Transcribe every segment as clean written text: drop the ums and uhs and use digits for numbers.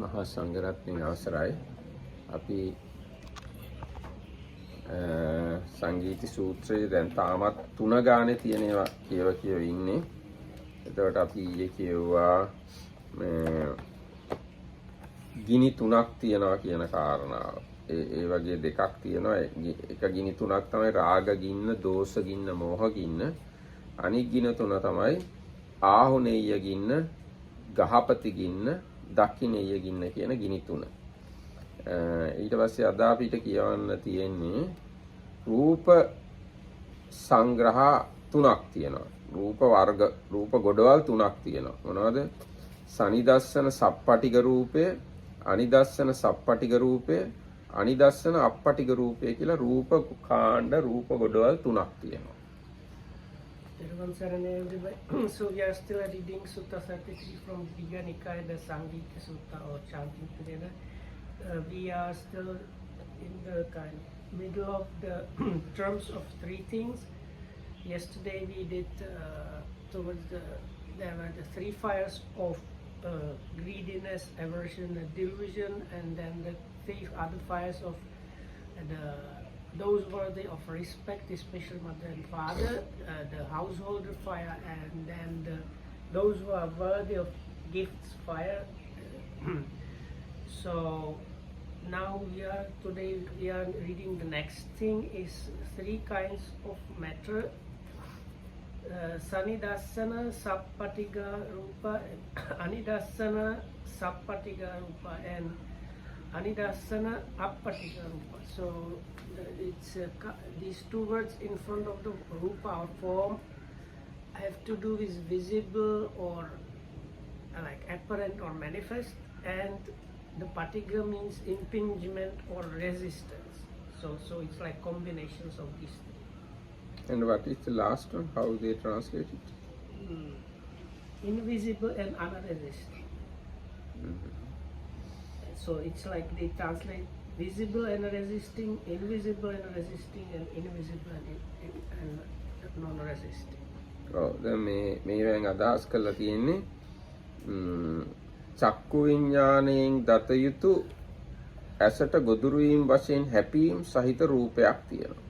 මහා සංඝරත්නයේ අවසරයි අපි සංගීති සූත්‍රයේ දැන් තාමත් 3 ගානේ තියෙන ඒවා කියව ඉන්නේ. එතකොට අපි ඊයේ කියුවා මේ ගිනි 3ක් තියෙනවා කියන කාරණාව. ඒ වගේ දෙකක් තියෙනවා. එක ගිනි 3ක් තමයි රාග ගින්න, දෝෂ ගින්න, මෝහ ගින්න. අනිත් ගින 3 තමයි ආහුනේය ගින්න, ගහපති ගින්න, දක්ඛිනේය ගින්න කියන ගිනි 3. ඊට පස්සේ අද අපිට කියවන්න තියෙන්නේ රූප සංග්‍රහ 3ක් තියෙනවා. රූප වර්ග රූප ගොඩවල් 3ක් තියෙනවා. මොනවද? සනිදස්සන සප්පටික රූපය, අනිදස්සන සප්පටික රූපය, අනිදස්සන අප්පටික රූපය කියලා රූප කාණ්ඩ රූප ගොඩවල් 3ක් තියෙනවා. So we are still reading Sutta 33 from Digha Nikaya, the Sangiti Sutta, or chanting together. We are still in the kind of middle of the terms of 3 things. Yesterday we did towards there were the 3 fires of greediness, aversion, and delusion, and then the 3 other fires of those worthy of respect, especially mother and father, the householder fire, and then those who are worthy of gifts fire. So now today we are reading the next thing is 3 kinds of matter. Sanidassana sappatiga rupa, anidassana sappatiga rupa, and anidassana appatiga rupa. So it's these 2 words in front of the rupa or form have to do with visible or like apparent or manifest, and the patiga means impingement or resistance. So it's like combinations of these things. And what is the last one? How they translate it? Invisible and unresisting. So it's like they translate visible and resisting, invisible and resisting, and invisible and non-resisting. දැන් මේවෙන් අදහස් කරලා තියෙන්නේ චක්කු විඥාණයෙන් දත යුතු ඇසට ගොදුරු වීම වශයෙන් හැපීම් සහිත රූපයක් තියෙනවා.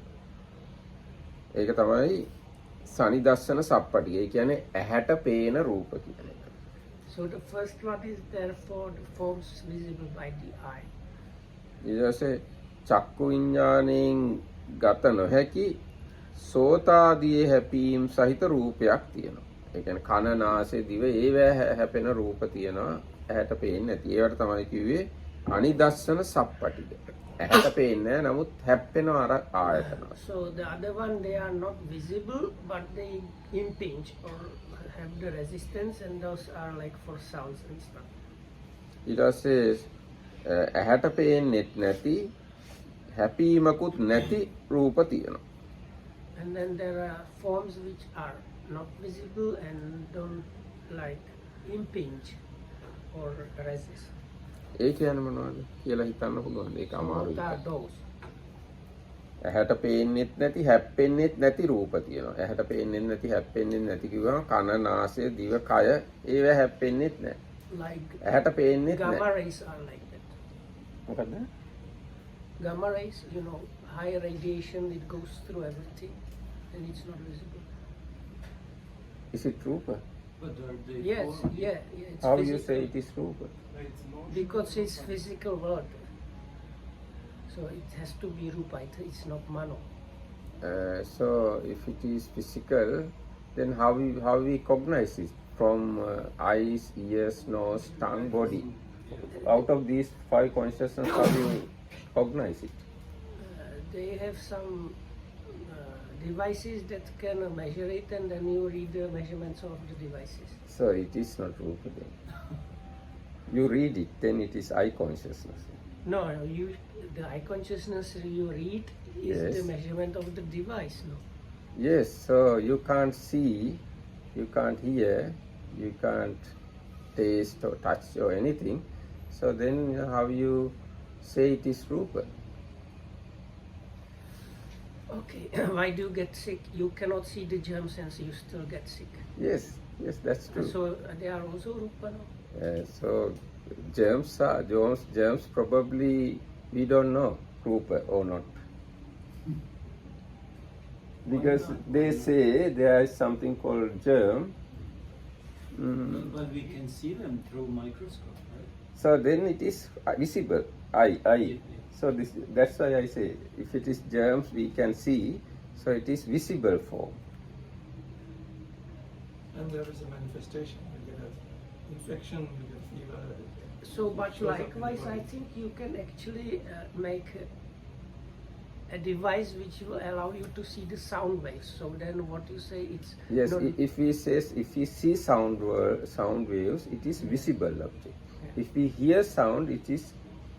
ඒක තමයි සනිදස්සන සප්පටි. ඒ කියන්නේ ඇහැට පේන රූප කියන එක. So the first one is therefore the forms visible by the eye. ඊට පස්සේ චක්කු විඥාණයෙන් ගත නොහැකි සෝතාදී හැපීම් සහිත රූපයක් තියෙනවා. ඒ කියන්නේ කන නාසය දිව ඒවැ හැපෙන රූප තියෙනවා. ඇහැට පේන්නේ නැති. ඒවට තමයි කිව්වේ අනිදස්සන සප්පටිද. ඇහැට පේන්නේ නැහැ, නමුත් හැප්පෙනවා අර ආයතන. So the other one, they are not visible but they impinge or have the resistance, and those are like for sounds and stuff. ඊට පස්සේ ඇහැට පේන්නේත් නැති හැපීමකුත් නැති රූප තියෙනවා. And then there are forms which are not visible and don't like impinge or resist. ඒ කියන්නේ මොනවද කියලා හිතන්න පුළුවන්. ඒක අමාරුයි. What are those? ඇහැට පේන්නේත් නැති හැප්පෙන්නේත් නැති රූප තියෙනවා. ඇහැට පේන්නේ නැති හැප්පෙන්නේ නැති කිව්වම කන නාසය දිව කය ඒව හැප්පෙන්නේත් නැහැ. Like ඇහැට පේන්නේත් gamma නැහැ. rays are like that. මොකද්ද? Gamma rays, high radiation, it goes through everything and it's not visible. Is it රූප? But are they Yes, formed? yeah, it's How you physical. say it is රූප? It's not. Because it's physical word. So it has to be rupa, it's not mano. So if it is physical, then how we cognize it from eyes, ears, nose, tongue, body? Out of these 5 consciousness, how you cognize it? They have some devices that can measure it, and then you read the measurements of the devices. So it is not rupa then. You read it, then it is eye consciousness. No, the eye consciousness you read is Yes. the measurement of the device, no? Yes, so you can't see, you can't hear, you can't taste or touch or anything. So then how you say it is rupa? Okay, why do you get sick? You cannot see the germs and you still get sick. Yes, that's true. So they are also rupa, no? So germs probably we don't know rupa or not. Because they say there is something called germ. But we can see them through microscope, right? So then it is visible. Eye. So that's why I say if it is germs we can see, so it is visible form. And there is a manifestation. You get an infection, you get fever. So, but likewise, I think you can actually make a device which will allow you to see the sound waves. So then, what you say, it's Yes, not- if we see sound waves, it is visible object. Yeah. If we hear sound, it is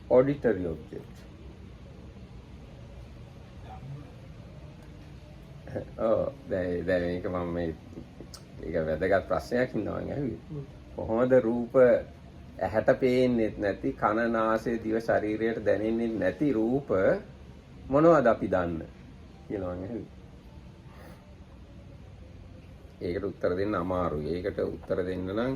auditory object. දැන් මේක මම මේ ඒක වැදගත් ප්‍රශ්නයක් ඉන්නවා නේද? කොහොමද රූප ඇහැට පේන්නේත් නැති කන නාසය දිව ශරීරයට දැනෙන්නේ නැති රූප මොනවද අපි දන්න කියනවා නේද? ඒකට උත්තර දෙන්න අමාරුයි. ඒකට උත්තර දෙන්න නම්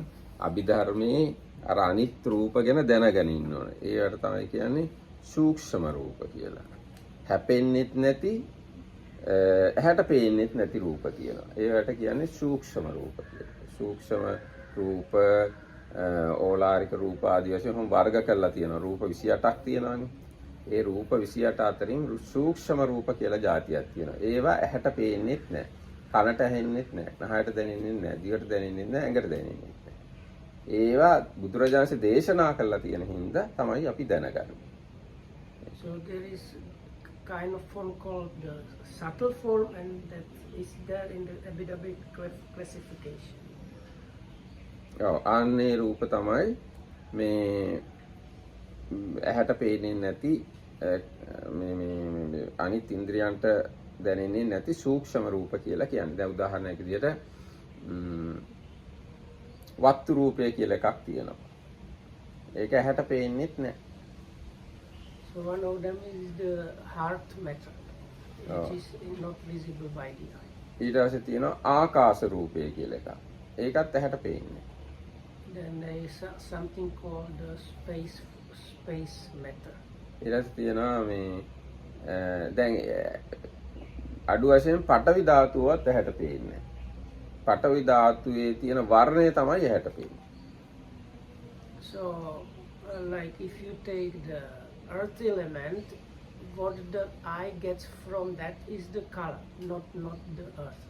අභිධර්මයේ අර අනිත් රූප ගැන දැනගෙන ඉන්න ඕනේ. ඒවට තමයි කියන්නේ සූක්ෂම රූප කියලා. හැපෙන්නෙත් නැති ඇහැට පේන්නෙත් නැති රූප කියනවා. ඒවට කියන්නේ සූක්ෂම රූප කියලා. සූක්ෂම රූප ඕලාරික රූප ආදී වශයෙන් වර්ග කරලා තියෙනවා. රූප 28ක් තියෙනවානේ. ඒ රූප 28 අතරින් සූක්ෂම රූප කියලා જાතියක් තියෙනවා. ඒවා ඇහැට පේන්නෙත් නැහැ. කනට ඇහෙන්නෙත් නැහැ. නහයට දැනෙන්නෙත් නැහැ. දිවට දැනෙන්නෙත් නැහැ. ඇඟට දැනෙන්නෙත් නැහැ. ඒවා බුදුරජාණන්සේ දේශනා කළා තියෙන හින්දා තමයි අපි දැනගන්නේ. So there is kind of form called the subtle form, and that is there in the epidemic classification. ඔව් ආන්නේ රූප තමයි මේ ඇහැට පේන්නේ නැති මේ අනිත් ඉන්ද්‍රියන්ට දැනෙන්නේ නැති සූක්ෂම රූප කියලා කියන්නේ. දැන් උදාහරණයක් විදිහට වස්තු රූපය කියලා එකක් තියෙනවා. ඒක ඇහැට පේන්නේත් නැහැ. So one of them is the heart matter, which Oh. is not visible by the eye. ඊට පස්සේ තියෙනවා ආකාශ රූපය කියලා එකක්. ඒකත් ඇහැට පේන්නේ. Then there is something called the space matter. ඊට පස්සේ තියෙනවා මේ දැන් අඩු වශයෙන් පඨවි ධාතුවත් ඇහැට පේන්නේ. පඨවි ධාතුවේ තියෙන වර්ණය තමයි ඇහැට පේන්නේ. So, like if you take the earth element, what the eye gets from that is the color, not the earth.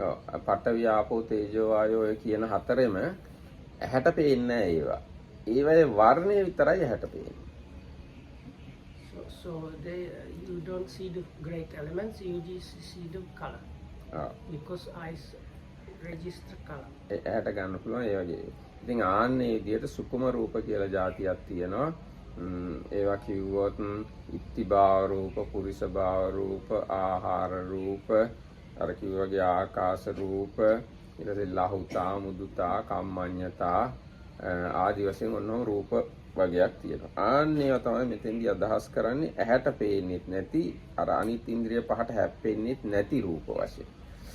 ඔව් පඨවි ආපෝ තේජෝ වායෝ ඔය කියන හතරෙම ඇහැට පේන්නේ නැහැ ඒවා. ඒවයේ වර්ණය විතරයි ඇහැට පේන්නේ. So you don't see the great elements, you just see the color. ඔව් Because eyes register color. ඇහැට ගන්න පුළුවන් ඒ වගේ. ඉතින් ආන්නේ විදිහට සුකුම රූප කියලා જાතියක් තියෙනවා. ඒවා කිව්වොත් ඉත්තිභාව රූප, පුරිස භාව රූප, ආහාර රූප, අර කිව්වාගේ ආකාශ රූප, ඊට පස්සේ ලහුතා, මුදුතා, කම්මඤ්ඤතා ආදී වශයෙන් ඔන්නෝ රූප වගේක් තියෙනවා. ආන්නේව තමයි මෙතෙන්දී අදහස් කරන්නේ ඇහැට පේන්නේත් නැති අර අනිත් ඉන්ද්‍රිය පහට හැප්පෙන්නේත් නැති රූප වශයෙන්.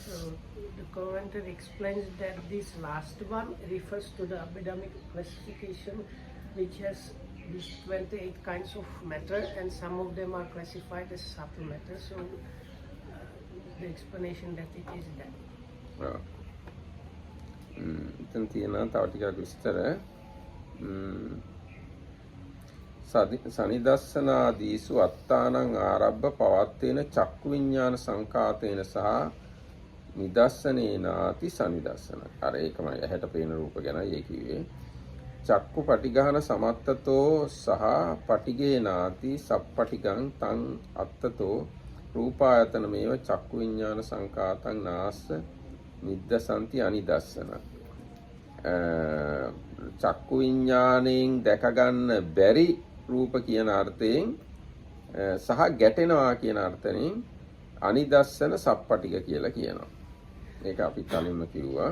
So the commentator explains that this last one refers to the epidemic classification, which has these 28 kinds of matter, and some of them are classified as subtle matter. So the explanation that it is that. එතන තියෙනවා තව ටිකක් විස්තර. සනිදස්සනාදීසු අත්තානං ආරබ්බ පවත්තේන චක්කු විඤ්ඤාණ සංකාතේන සහ නිදස්සනේනාති සනිදස්සන. අර ඒකමයි ඇහැට පේන රූප ගැනයි ඒ කිව්වේ. චක්කු පටිඝාන සමත්තතෝ සහ පටිඝේනාති සප්පටිගං තං අත්තතෝ රූපායතන මේව චක්කු විඤ්ඤාණ සංකාතං නාස්ස නිද්දසන්ති අනිදස්සන. චක්කු විඤ්ඤාණයෙන් දැක ගන්න බැරි රූප කියන අර්ථයෙන් සහ ගැටෙනවා කියන අර්ථයෙන් අනිදස්සන සප්පටික කියලා කියනවා. ඒක අපි කලින්ම කිව්වා.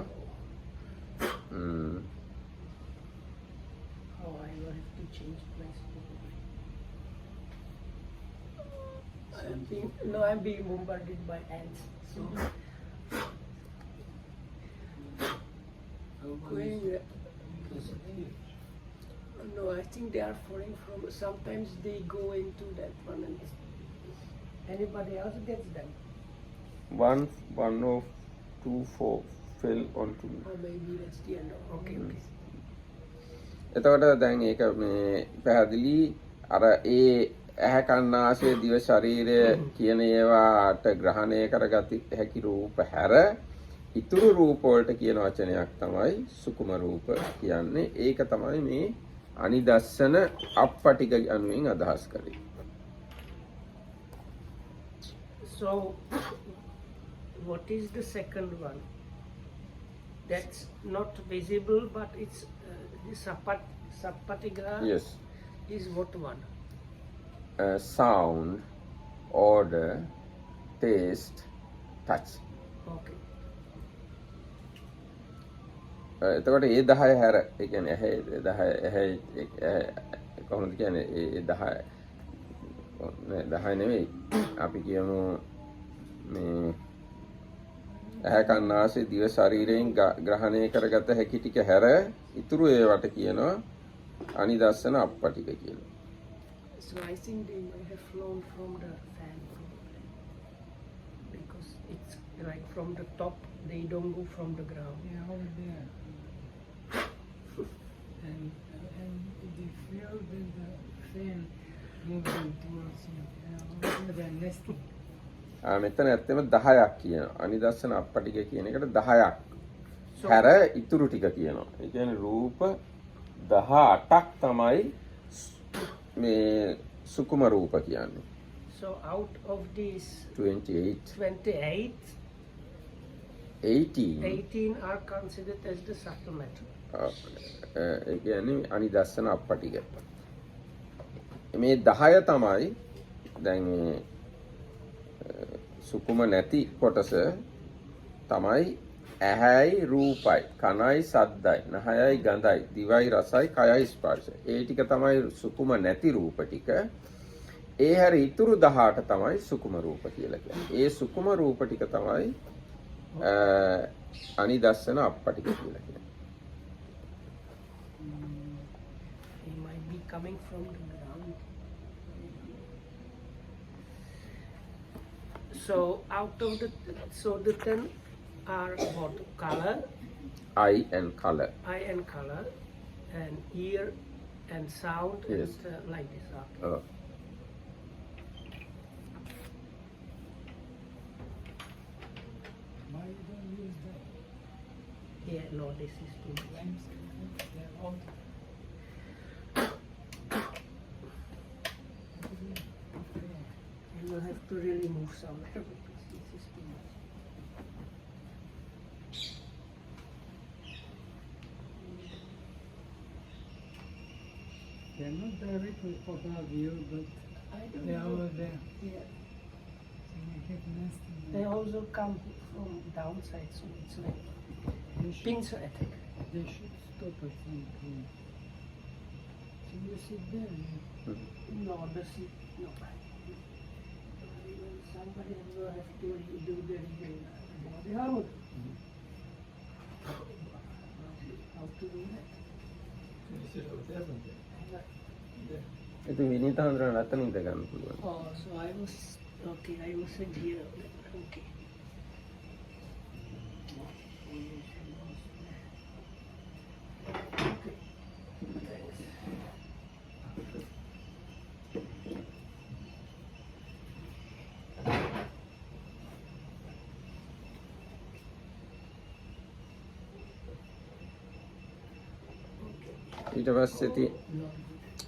Oh, I will have to change place. I'm being bombarded by ants. So How going, classified? No, I think they are falling from. Sometimes they go into that one, and anybody else gets them, one of 2, 4 fell onto me. or maybe that's the end. Okay, okay. එතකොට දැන් ඒක මේ පැහැදිලි අර ඒ ඇහැ කන නාසය දිව ශරීරය කියන ඒවාට ග්‍රහණය කරගත හැකි රූප හැර ඉතුරු රූප වලට කියන වචනයක් තමයි සුකුම රූප කියන්නේ. ඒක තමයි මේ අනිදස්සන අප්පටික යනුවෙන් අදහස් කරේ. So, what is the second one? That's not visible, but it's the sappatiga. Yes. Is what one? Sound, order, taste, touch. Okay. එතකොට ඒ 10 හැර ඒ කියන්නේ ඇහැ 10 කොහොමද කියන්නේ ඒ 10 නෙවෙයි අපි කියමු මේ ඇහැ කන නාසය දිව ශරීරයෙන් ග්‍රහණය කරගත හැකි ටික හැර ඉතුරු ඒවට කියනවා අනිදස්සන අප්පටික කියලා. So I think they might have flown from the fan probably. Because it's like from the top, they don't go from the ground. Yeah, over there. and they feel then the fan moving towards you. Over there they're nesting. මෙතන ඇත්තම 10ක් කියනවා. අනිදස්සන අප්පටික කියන එකට 10ක්. හැර ඉතුරු ටික කියනවා. ඒ කියන්නේ රූප 18ක් තමයි මේ සුකුම රූප කියන්නේ. So out of these 28 18 are considered as the subtle matter. ඒ කියන්නේ අනිදස්සන අප්පටික. මේ 10 තමයි දැන් සුකුම නැති කොටස තමයි ඇහැයි රූපයි කනයි සද්දයි නහයයි ගඳයි දිවයි රසයි කයයි ස්පර්ශය. ඒ ටික තමයි සුකුම නැති රූප ටික. ඒ හැර ඉතුරු 18 තමයි සුකුම රූප කියලා කියන්නේ. ඒ සුකුම රූප ටික තමයි අනිදස්සන අප්පටික කියලා කියන්නේ. They might be coming from the ground. So out of the 10 are what? Color, Eye and color. eye and color, and ear and sound, Yes. and like this. Okay. Why you don't use that? Yeah, no, this is too much. Lamps, they're all You will have to really move somewhere because this is too much. they're not directly above you, but I don't they're know. over there. Yeah. So you get nesting They there. also come from downside, so it's like They should, pincer attack. they should stop at some point. So you sit there. No, the seat, no. Somebody will have to do the body out. How to do that? You sit over there, don't you? ඉතින් විනීත හඳුනන අතන ඉඳ ගන්න පුළුවන්. Oh, so I was okay. I was in here. Okay. Okay. Thanks.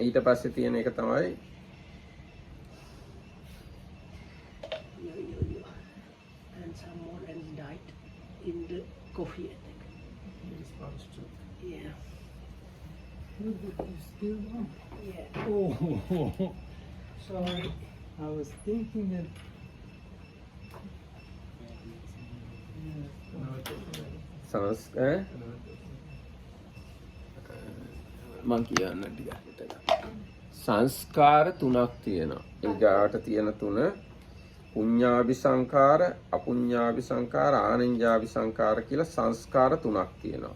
ඊට පස්සේ තියෙන එක තමයි And some more ants died in the coffee attack. He responds to. Yeah. Look, you still on. Yeah. Oh, Sorry. I was thinking that. Yeah, මං කියන්න ටිකක් සංස්කාර තුනක් තියෙනවා. ඊගාට තියෙන තුන පුඤ්ඤාභි සංඛාර, අපුඤ්ඤාභි සංඛාර, ආනෙන්ජාභි සංඛාර කියලා සංස්කාර තුනක් තියෙනවා.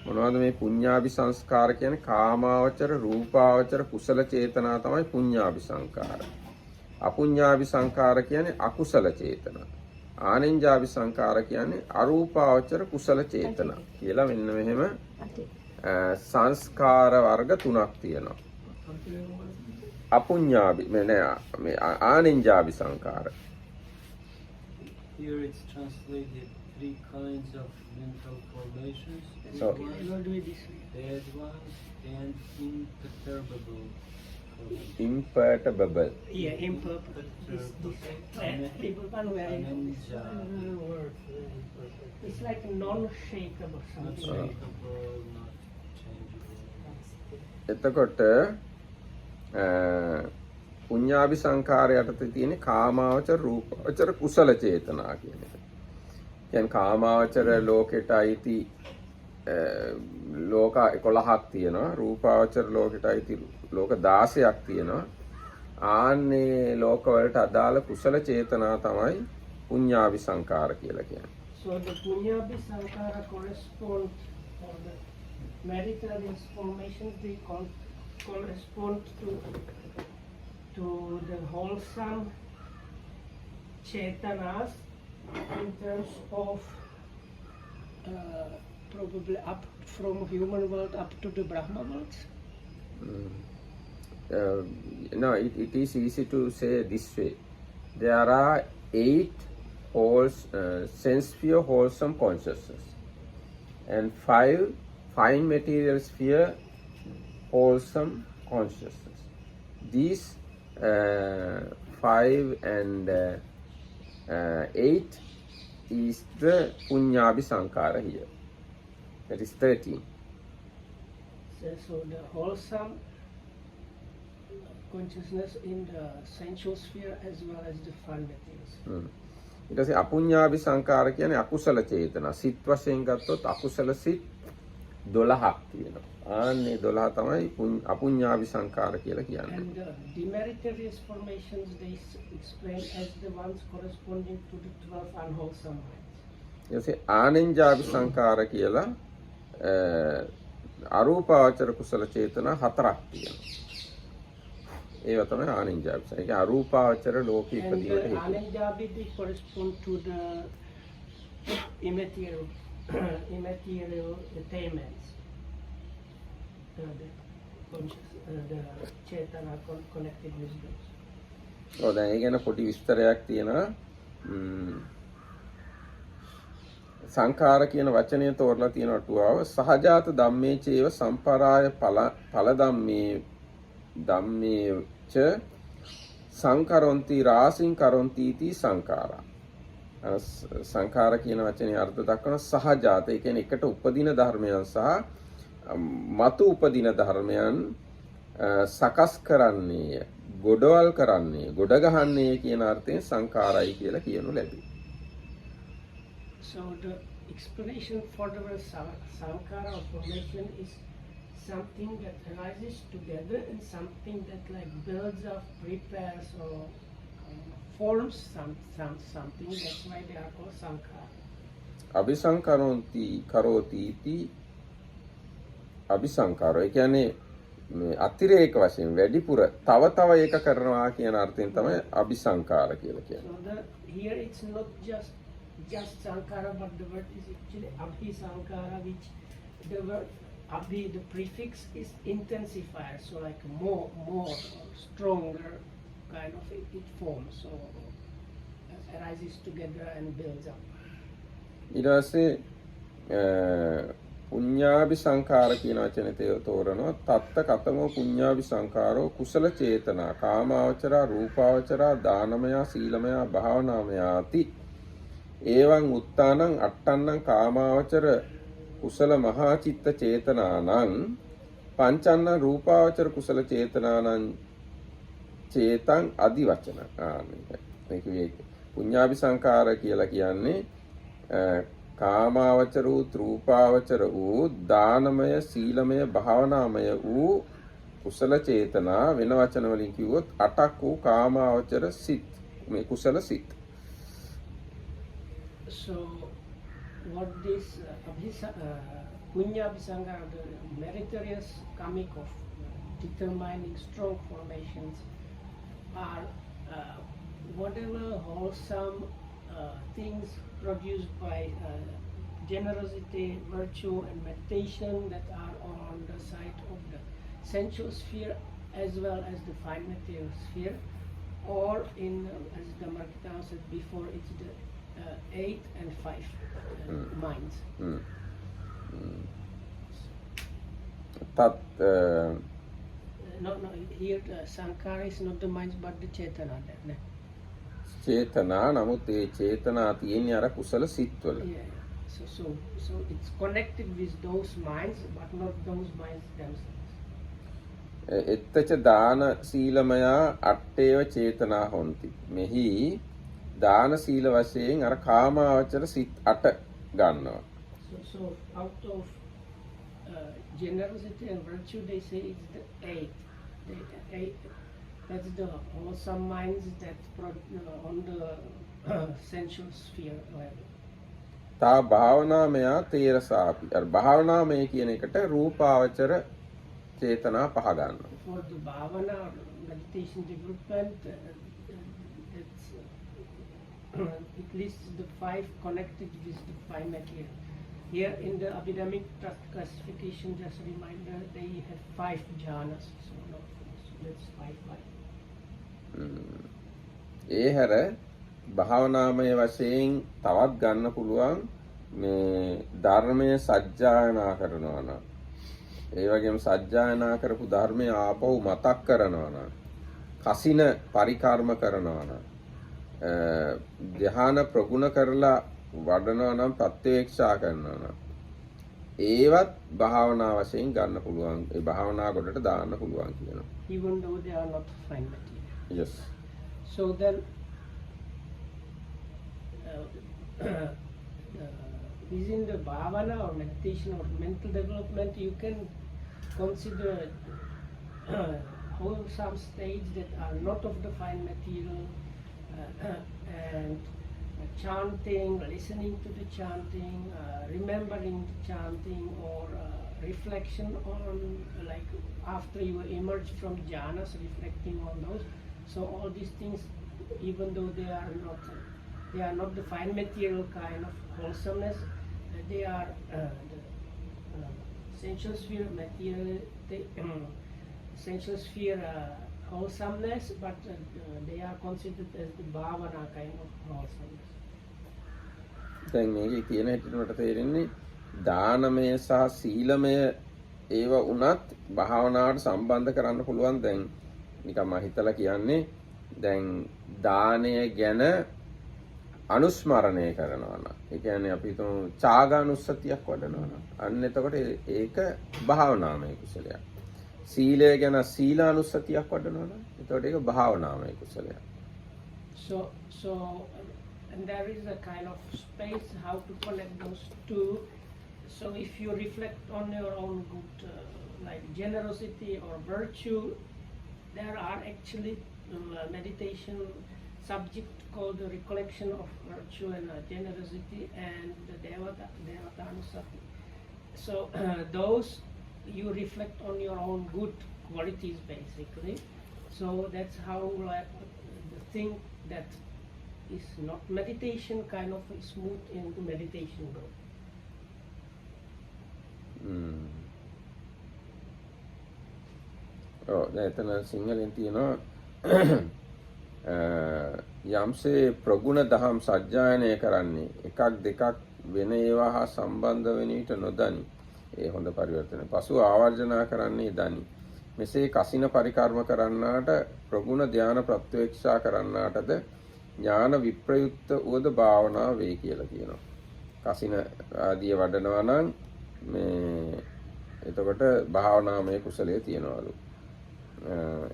මොනවද මේ පුඤ්ඤාභි සංස්කාර කියන්නේ? කාමාවචර රූපාවචර කුසල චේතනා තමයි පුඤ්ඤාභි සංකාර. අපුඤ්ඤාභි සංකාර කියන්නේ අකුසල චේතනා. ආනෙන්ජාභි සංකාර කියන්නේ අරූපාවචර කුසල චේතනා කියලා මෙන්න මෙහෙම සංස්කාර වර්ග තුනක් තියෙනවා. අපුඤ්ඤාභි මේ ආනෙන්ජාභි සංකාර. Here it's translated 3 kinds of mental formations. So- Big I will do it this way. bad ones, and imperturbable formations. imperturbable. Yeah, imperfect. This people can wear it. Ananja, It's like non-shakeable not something. shakeable, not changeable. එතකොට පුඤ්ඤාභි සංකාරය යටතේ තියෙන කාමාවචර රූපාවචර කුසල චේතනා කියන එක. කියන්නේ කාමාවචර ලෝකෙට අයිති ලෝක 11ක් තියෙනවා. රූපාවචර ලෝකෙට අයිති ලෝක 16ක් තියෙනවා. ආන්නේ ලෝක වලට අදාළ කුසල චේතනා තමයි පුඤ්ඤාභි සංකාර කියලා කියන්නේ. So the Punyabhi Sankara correspond, or the marital transformations, they correspond to the wholesome chetanas in terms of probably up from human world up to the Brahma worlds. No, it is easy to say this way. There are 8 sense sphere wholesome consciousness and 5 fine material sphere wholesome consciousness. These 5 and 8 is the Punyabhi Sankara here. That is 13. So the wholesome consciousness in the sensual sphere as well as the fine materials. ඊට පස්සේ අපුඤ්ඤාභි සංකාර කියන්නේ අකුසල චේතනා. සිත් වශයෙන් ගත්තොත් අකුසල සිත් 12ක් තියෙනවා. ආන්නේ 12 තමයි අපුඤ්ඤාභි සංකාර කියලා කියන්නේ. And the demeritorious formations they explain as the ones corresponding to the 12 unwholesome minds. ඊට පස්සේ ආනෙන්ජාභි සංකාර කියලා අරූපාවචර කුසල චේතනා 4ක් තියෙනවා. ඒව තමයි ආනෙන්ජාභි. ඒ කියන්නේ අරූපාවචර ලෝකෙ And ඉපදීමට the හේතු. anenjabi they correspond to the immaterial attainments. The conscious, the chetana connected wisdoms. ඔව් දැන් ඒ ගැන පොඩි විස්තරයක් තියෙනවා. සංඛාර කියන වචනය තෝරලා තියෙන අටුවාව සහජාත ධම්මේ චේව සම්පරාය ඵල ධම්මේ ච සංකරොන්ති රාසින් කරොන්ති इति සංඛාරා. සංඛාර කියන වචනේ අර්ථ දක්වන සහජාත. ඒ කියන්නේ එකට උපදින ධර්මයන් සහ මතු උපදින ධර්මයන් සකස් කරන්නේ, ගොඩවල් කරන්නේ, ගොඩ ගහන්නේ කියන අර්ථයෙන් සංඛාරයි කියලා කියනු ලැබේ. So the explanation for the word sankara or formation is something that arises together and something that like builds up, prepares or forms something. That's why they are called sankara. අபிසංකරොන්ති කරෝති इति අபிසංකාරය. ඒ කියන්නේ අතිරේක වශයෙන් වැඩිපුර තව තව ඒක කරනවා කියන අර්ථයෙන් තමයි අபிසංකාර කියලා කියන්නේ. So here it's not just sankara, but the word is actually abhisankara, which the word abhi, the prefix is intensifier, so like more or stronger kind of it forms, so arises together and builds up. ඊට පස්සේ පුඤ්ඤාභි සංඛාර කියන වචනේ තෝරනවා. තත්ත කතමෝ පුඤ්ඤාභි සංඛාරෝ කුසල චේතනා කාමාවචරා රූපාවචරා දානමයා සීලමයා භාවනාමයාති එවං උත්තානං අට්ඨන්නං කාමාවචර කුසල මහා චිත්ත චේතනානං පංචන්න රූපාවචර කුසල චේතනානං චේතං අදි වචන. මේක පුඤ්ඤාභි සංඛාර කියලා කියන්නේ කාමාවචර වූ රූපාවචර වූ දානමය සීලමය භාවනාමය වූ කුසල චේතනා වෙන වචන වලින් කිව්වොත් 8ක් වූ කාමාවචර සිත් මේ කුසල සිත්. So what this punya abhisangara, the meritorious karmic of determining strong formations, are whatever wholesome things produced by generosity, virtue, and meditation that are on the side of the sensual sphere as well as the fine material sphere, or in, as the Markitana said before, it's the 8 and 5 minds. තත් No, here Sankara is not the minds but the Chetana. චේතනා නමුත් ඒ චේතනා තියෙන්නේ අර කුසල සිත්වල. Yeah. So it's connected with those minds but not those minds themselves. එත්තච දාන සීලමයා අට්ඨේව චේතනා හොಂತಿ. මෙහි දාන සීල වශයෙන් අර කාමාවචර සිත් 8 ගන්නවා. So out of generosity and virtue, they say it's the 8. The 8, that's the wholesome minds that on the sensual sphere level. තා භාවනාමයා තේරසාපි. අර භාවනාමය කියන එකට රූපාවචර චේතනා පහ ගන්නවා. For the bhavana or meditation development, it's it lists the 5 connected with the 5 material. Here in the Abhidhammic classification, just a reminder, they have 5 jhanas. So that's 5. ඒ හැර භාවනාමය වශයෙන් තවත් ගන්න පුළුවන් මේ ධර්මය සජ්ජායනා කරනවා නම්, ඒ වගේම සජ්ජායනා කරපු ධර්මය ආපහු මතක් කරනවා නම්, කසින පරිකර්ම කරනවා නම්, ධ්‍යාන ප්‍රගුණ කරලා වඩනවා නම්, ප්‍රත්‍යක්ෂා කරනවා නම්, ඒවත් භාවනා වශයෙන් ගන්න පුළුවන්. ඒ භාවනා කොටට දාන්න පුළුවන් කියනවා. Even though they are not fine material. Yes. So then within the bhavana or meditation or mental development, you can consider wholesome states that are not of the fine material, and chanting, listening to the chanting, remembering the chanting, or reflection on, like after you emerge from jhanas, reflecting on those. So all these things, even though they are not the fine material kind of wholesomeness, they are the sensual sphere material, sensual sphere wholesomeness, but they are considered as the bhavana kind of wholesomeness. දැන් මේකේ තියෙන හැටියට මට තේරෙන්නේ දානමය සහ සීලමය ඒව උනත් භාවනාවට සම්බන්ධ කරන්න පුළුවන්. දැන් නිකන් මම හිතලා කියන්නේ දැන් දානය ගැන අනුස්මරණය කරනවා නම්, ඒ කියන්නේ අපි හිතමු ඡාගානුස්සතියක් වඩනවා නම්, අන්න එතකොට ඒක භාවනාමය කුසලයක්. සීලය ගැන සීලානුස්සතියක් වඩනවා නම්, එතකොට ඒක භාවනාමය කුසලයක්. So and there is a kind of space how to connect those two. So if you reflect on your own good, like generosity or virtue, there are actually meditation subject called the recollection of virtue and generosity and the devatanusati. So those you reflect on your own good qualities basically. So that's how the thing that is not meditation kind of smooth into meditation go. දැන් එතන සිංහලෙන් තියෙනවා යම්සේ ප්‍රගුණ දහම් සජ්ජායනය කරන්නේ එකක් දෙකක් වෙන ඒවා හා සම්බන්ධ වෙන විට නොදනි. ඒ හොඳ පරිවර්තන. පසු ආවර්ජනා කරන්නේ දනි. මෙසේ කසින පරිකර්ම කරන්නාට ප්‍රගුණ ධාන ප්‍රත්‍යක්ෂා කරන්නාටද ඥාන විප්‍රයුක්ත වූද භාවනා වේ කියලා කියනවා. කසින ආදී වඩනවා නම් මේ එතකොට භාවනාමය කුසලයේ තියනවලු.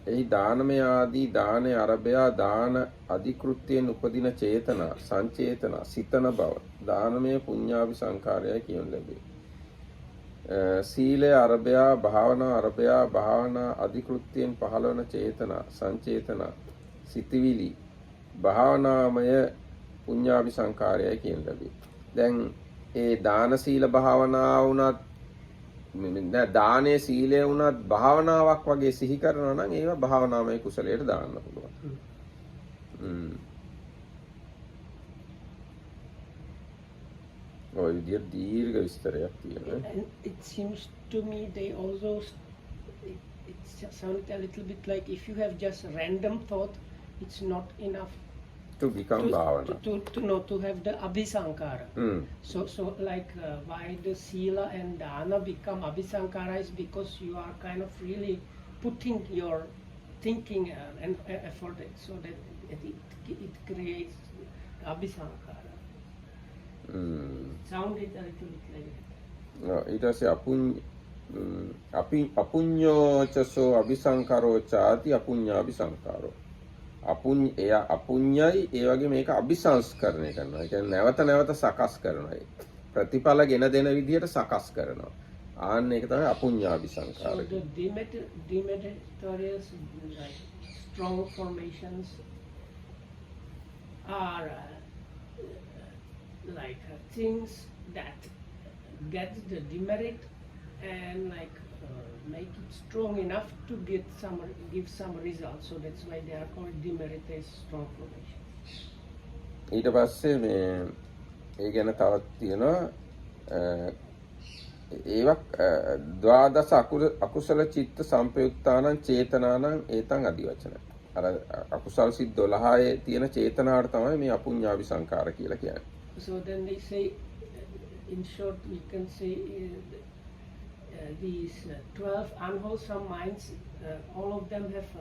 එහි දානමය ආදී දානේ අරබයා දාන අධිකෘත්‍යයෙන් උපදින චේතනා සංචේතනා සිතන බව දානමය පුඤ්ඤාභි සංකාරයයි කියනු ලැබේ. සීලය අරබයා භාවනා අරබයා භාවනා අධිකෘත්‍යයෙන් පහළවන චේතනා සංචේතනා සිතවිලි භාවනාමය පුඤ්ඤාභි සංකාරයයි කියනු ලැබේ. දැන් ඒ දාන සීල භාවනා වුණත් නෑ දානේ සීලය වුණත් භාවනාවක් වගේ සිහි කරනවා නම් ඒවා භාවනාමය කුසලයට දාන්න පුළුවන්. ඔය විදිහට දීර්ඝ විස්තරයක් තියෙනවා. And it seems to me they also it sounds a little bit like if you have just random thought, it's not enough To become bhavana. to have the abhisankara. So like why the sila and dana become abhisankara is because you are kind of really putting your thinking and effort so that it creates abhisankara. Sounded a little bit like that. ඊට පස්සේ අපුඤ්ඤෝචසෝ අபிසංකරෝ ചാති අපුඤ්ඤාபிසංකාරෝ. අපුඤ්ඤයි ඒ වගේ මේක අபிසංස්කරණය කරනවා. ඒ කියන්නේ නැවත නැවත සකස් කරනවා. ප්‍රතිඵල ගෙන දෙන විදිහට සකස් කරනවා. ආන්න ඒක තමයි අපුඤ්ඤාபிසංකාර. So the deleterious like strong formations are like things that get the demerit and like make it strong enough to give some results. So that's why they are called demerited strong formation. ඊට පස්සේ මේ ඒ ගැන තවත් තියෙනවා ඒවක් ද්වාදස අකුසල චිත්ත සංපයුක්තානං චේතනානං ඒතං අදිවචන. අර අකුසල් සිත් 12 තියෙන චේතනාවට තමයි මේ අපුඤ්ඤාபிසංකාර කියලා කියන්නේ. So then they say, in short, we can say these 12 unwholesome minds, all of them have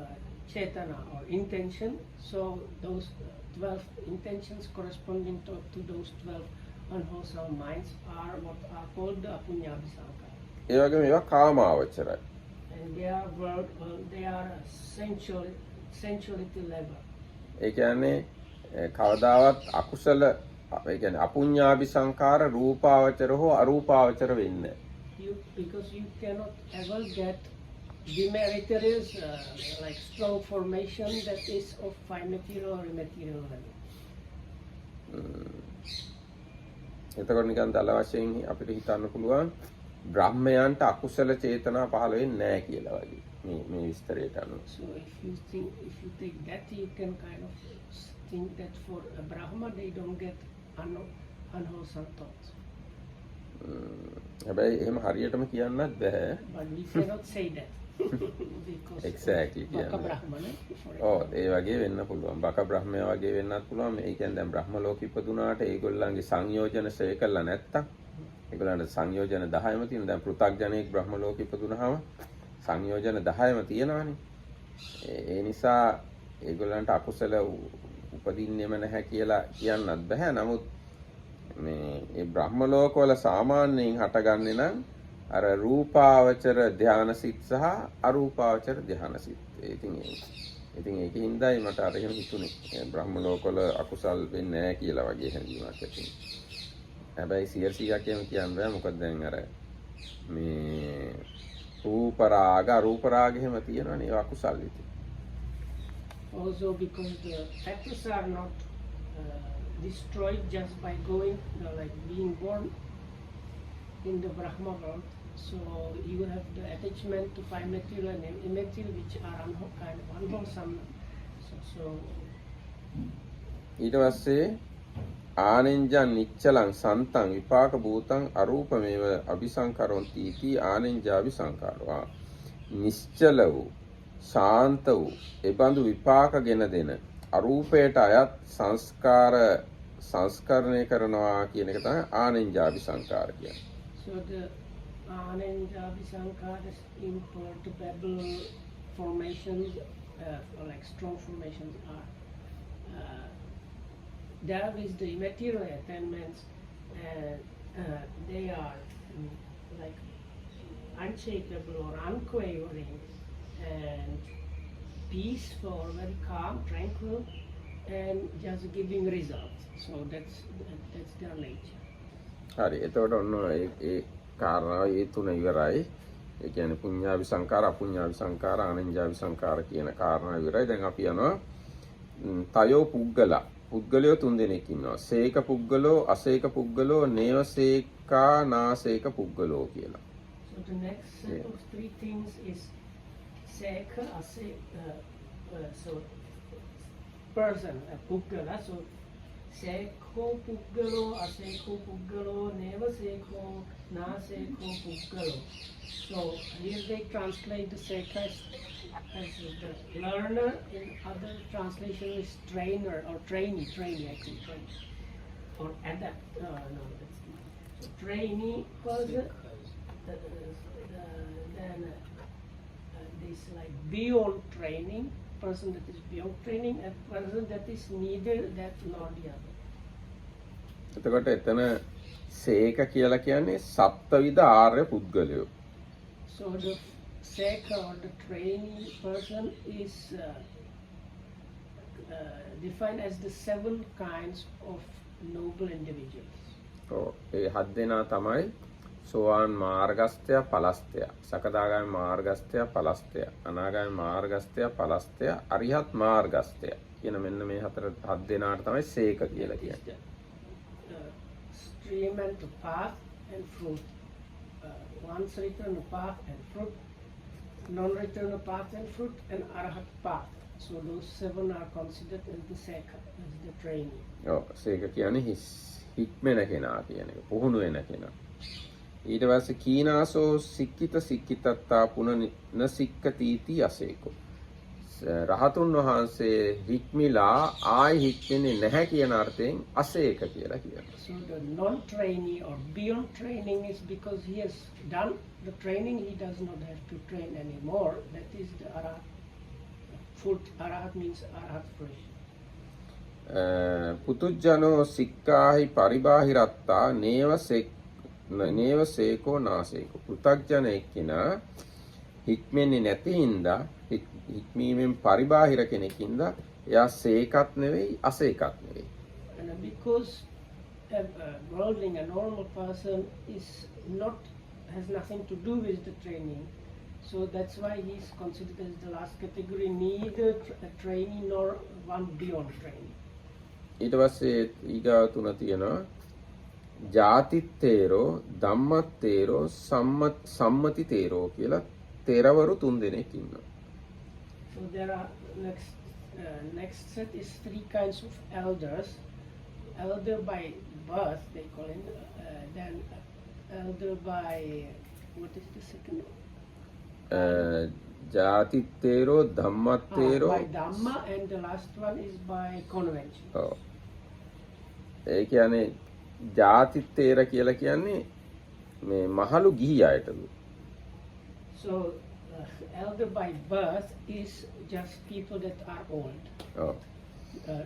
chetana or intention. So those 12 intentions corresponding to those 12 unwholesome minds are what are called the apunyabhisankara. ඒ වගේම ඒවා කාමාවචරයි. And they are sensuality level. ඒ කියන්නේ කවදාවත් අකුසල ඒ කියන්නේ අපුඤ්ඤාபிසංකාර රූපාවචර හෝ අරූපාවචර වෙන්නේ. Because you cannot ever get demeritorious like strong formation that is of fine material or immaterial level. එතකොට නිකන් දල වශයෙන් අපිට හිතන්න පුළුවන් බ්‍රහ්මයන්ට අකුසල චේතනා පහළ වෙන්නේ නැහැ කියලා වගේ මේ විස්තරයට අනුව. So if you take that, you can kind of think that for a Brahma they don't get unwholesome thoughts. හැබැයි එහෙම හරියටම කියන්නත් බෑ. But we cannot say that. Because Exactly Baka Brahmana. ඔව් ඒ වගේ වෙන්න පුළුවන්. බක බ්‍රහ්මයා වගේ වෙන්නත් පුළුවන්. මේ කියන්නේ දැන් බ්‍රහ්ම ලෝකෙ ඉපදුනාට ඒගොල්ලන්ගේ සංයෝජන ශේ කළා නැත්තම් ඒගොල්ලන්ට සංයෝජන 10ම තියෙන. දැන් පෘථග්ජනෙක් බ්‍රහ්ම ලෝකෙ ඉපදුනහම සංයෝජන 10ම තියෙනවානේ. ඒ නිසා ඒගොල්ලන්ට අකුසල උපදින්නෙම නැහැ කියලා කියන්නත් බෑ. නමුත් මේ බ්‍රහ්ම ලෝකවල සාමාන්‍යයෙන් හටගන්නේ නම් අර රූපාවචර ධානසිත සහ අරූපාවචර ධානසිත. ඉතින් ඒකින්දයි මට අර එහෙම හිතුනේ බ්‍රහ්ම ලෝකවල අකුසල් වෙන්නේ නැහැ කියලා වගේ හැඟීමක් ඇති. හැබැයි 100ක් එහෙම කියන්න බෑ. මොකද දැන් අර මේ රූප රාග අරූප රාග එහෙම තියෙනවනේ ඒ අකුසල් ඉතින්. Also because the factors are not destroyed just by going like being born in the Brahma world. So you have the attachment to fine material and immaterial which are kind of unwholesome. So ඊට පස්සේ ආනෙන්ජං නිච්චලං සන්තං විපාක භූතං අරූපමේව අபிසංකරොන්ති इति ආනෙන්ජාபிසංකාරවා. නිශ්චල වූ ශාන්ත වූ එබඳු විපාකගෙන දෙන අරූපයට අයත් සංස්කරණය කරනවා කියන එක තමයි ආනෙන්ජාபிසංකාර කියන්නේ. So the anenjabhisankara imperturbable formations or like strong formations are there is the immaterial attainments and they are like unshakable or unquavering and peaceful, very calm, tranquil, and just giving results. So that's their nature. හරි. එතකොට ඔන්න ඒ කාරණාව ඒ තුන ඉවරයි. ඒ කියන්නේ පුඤ්ඤාபிසංකාර, අපුඤ්ඤාபிසංකාර, ආනෙන්ජාபிසංකාර කියන කාරණා ඉවරයි. දැන් අපි යනවා තයෝ පුද්ගලා. පුද්ගලයෝ තුන් දෙනෙක් ඉන්නවා. සේක පුද්ගලෝ, අසේක පුද්ගලෝ, නේවසේකා නාසේක පුද්ගලෝ කියලා. So the next set Yeah. of three things is seka, so person, puggala. So seko puggalo, aseko puggalo, neva seko, na seko puggalo. So here they translate the seka as the learner. In other translation is trainer or trainee actually, trainee. Or adapt, no, that's not. So trainee person, then this like beyond training, person that is beyond training, and person that is neither that nor the other. එතකොට එතන සේක කියලා කියන්නේ සත්විධ ආර්ය පුද්ගලයෝ. So the seka or the trainee person is defined as the 7 kinds of noble individuals. ඔව් ඒ 7 දෙනා තමයි සෝවාන් මාර්ගස්ත්‍ය පලස්ත්‍ය, සකදාගාමී මාර්ගස්ත්‍ය පලස්ත්‍ය, අනාගාමී මාර්ගස්ත්‍ය පලස්ත්‍ය, අරිහත් මාර්ගස්ත්‍ය කියන මෙන්න මේ 7 දෙනාට තමයි සේක කියලා That is කියන්නේ. the stream and the path and fruit. Once return path and fruit, non-return path and fruit, and arahat path. So those 7 are considered as the seka, as the trainee. ඔව් සේක කියන්නේ හික්මෙන කෙනා කියන එක, පුහුණු වෙන කෙනා. ඊට පස්සේ කීනාසෝ සික්කිතත්තා පුනන සික්කතීති අසේකෝ. රහතුන් වහන්සේ හික්මිලා ආයි හික්මෙන්නේ නැහැ කියන අර්ථයෙන් අසේක කියලා කියනවා. So the non-trainee or beyond training is because he has done the training, he does not have to train anymore. That is the arahat. Full arahat means arahat fruition. පුතුජනෝ සික්කාහි පරිබාහිරත්තා නේව සේකෝ නාසේකෝ. පෘථග්ජනෙක් කෙනා හික්මෙන්නේ නැති හින්දා, හික්මීමෙන් පරිබාහිර කෙනෙක් හින්දා එයා සේකත් නෙවෙයි අසේකත් නෙවෙයි. And because a worldling, a normal person has nothing to do with the training, so that's why he is considered as the last category, neither a trainee nor one beyond training. ඊට පස්සේ ඊගාව තුන තියෙනවා ජාතිත්තේරෝ ධම්මත්තේරෝ සම්මතිතේරෝ කියලා තෙරවරු 3 දෙනෙක් ඉන්නවා. So there are next set is 3 kinds of elders. Elder by birth, they call him. Then elder by, what is the second one? ජාතිත්තේරෝ ධම්මත්තේරෝ. By Dhamma, and the last one is by convention. ඔව්. ඒ කියන්නේ ජාතිත්තේර කියලා කියන්නේ මේ මහලු ගිහි අයටලු. So elder by birth is just people that are old. ඔව්.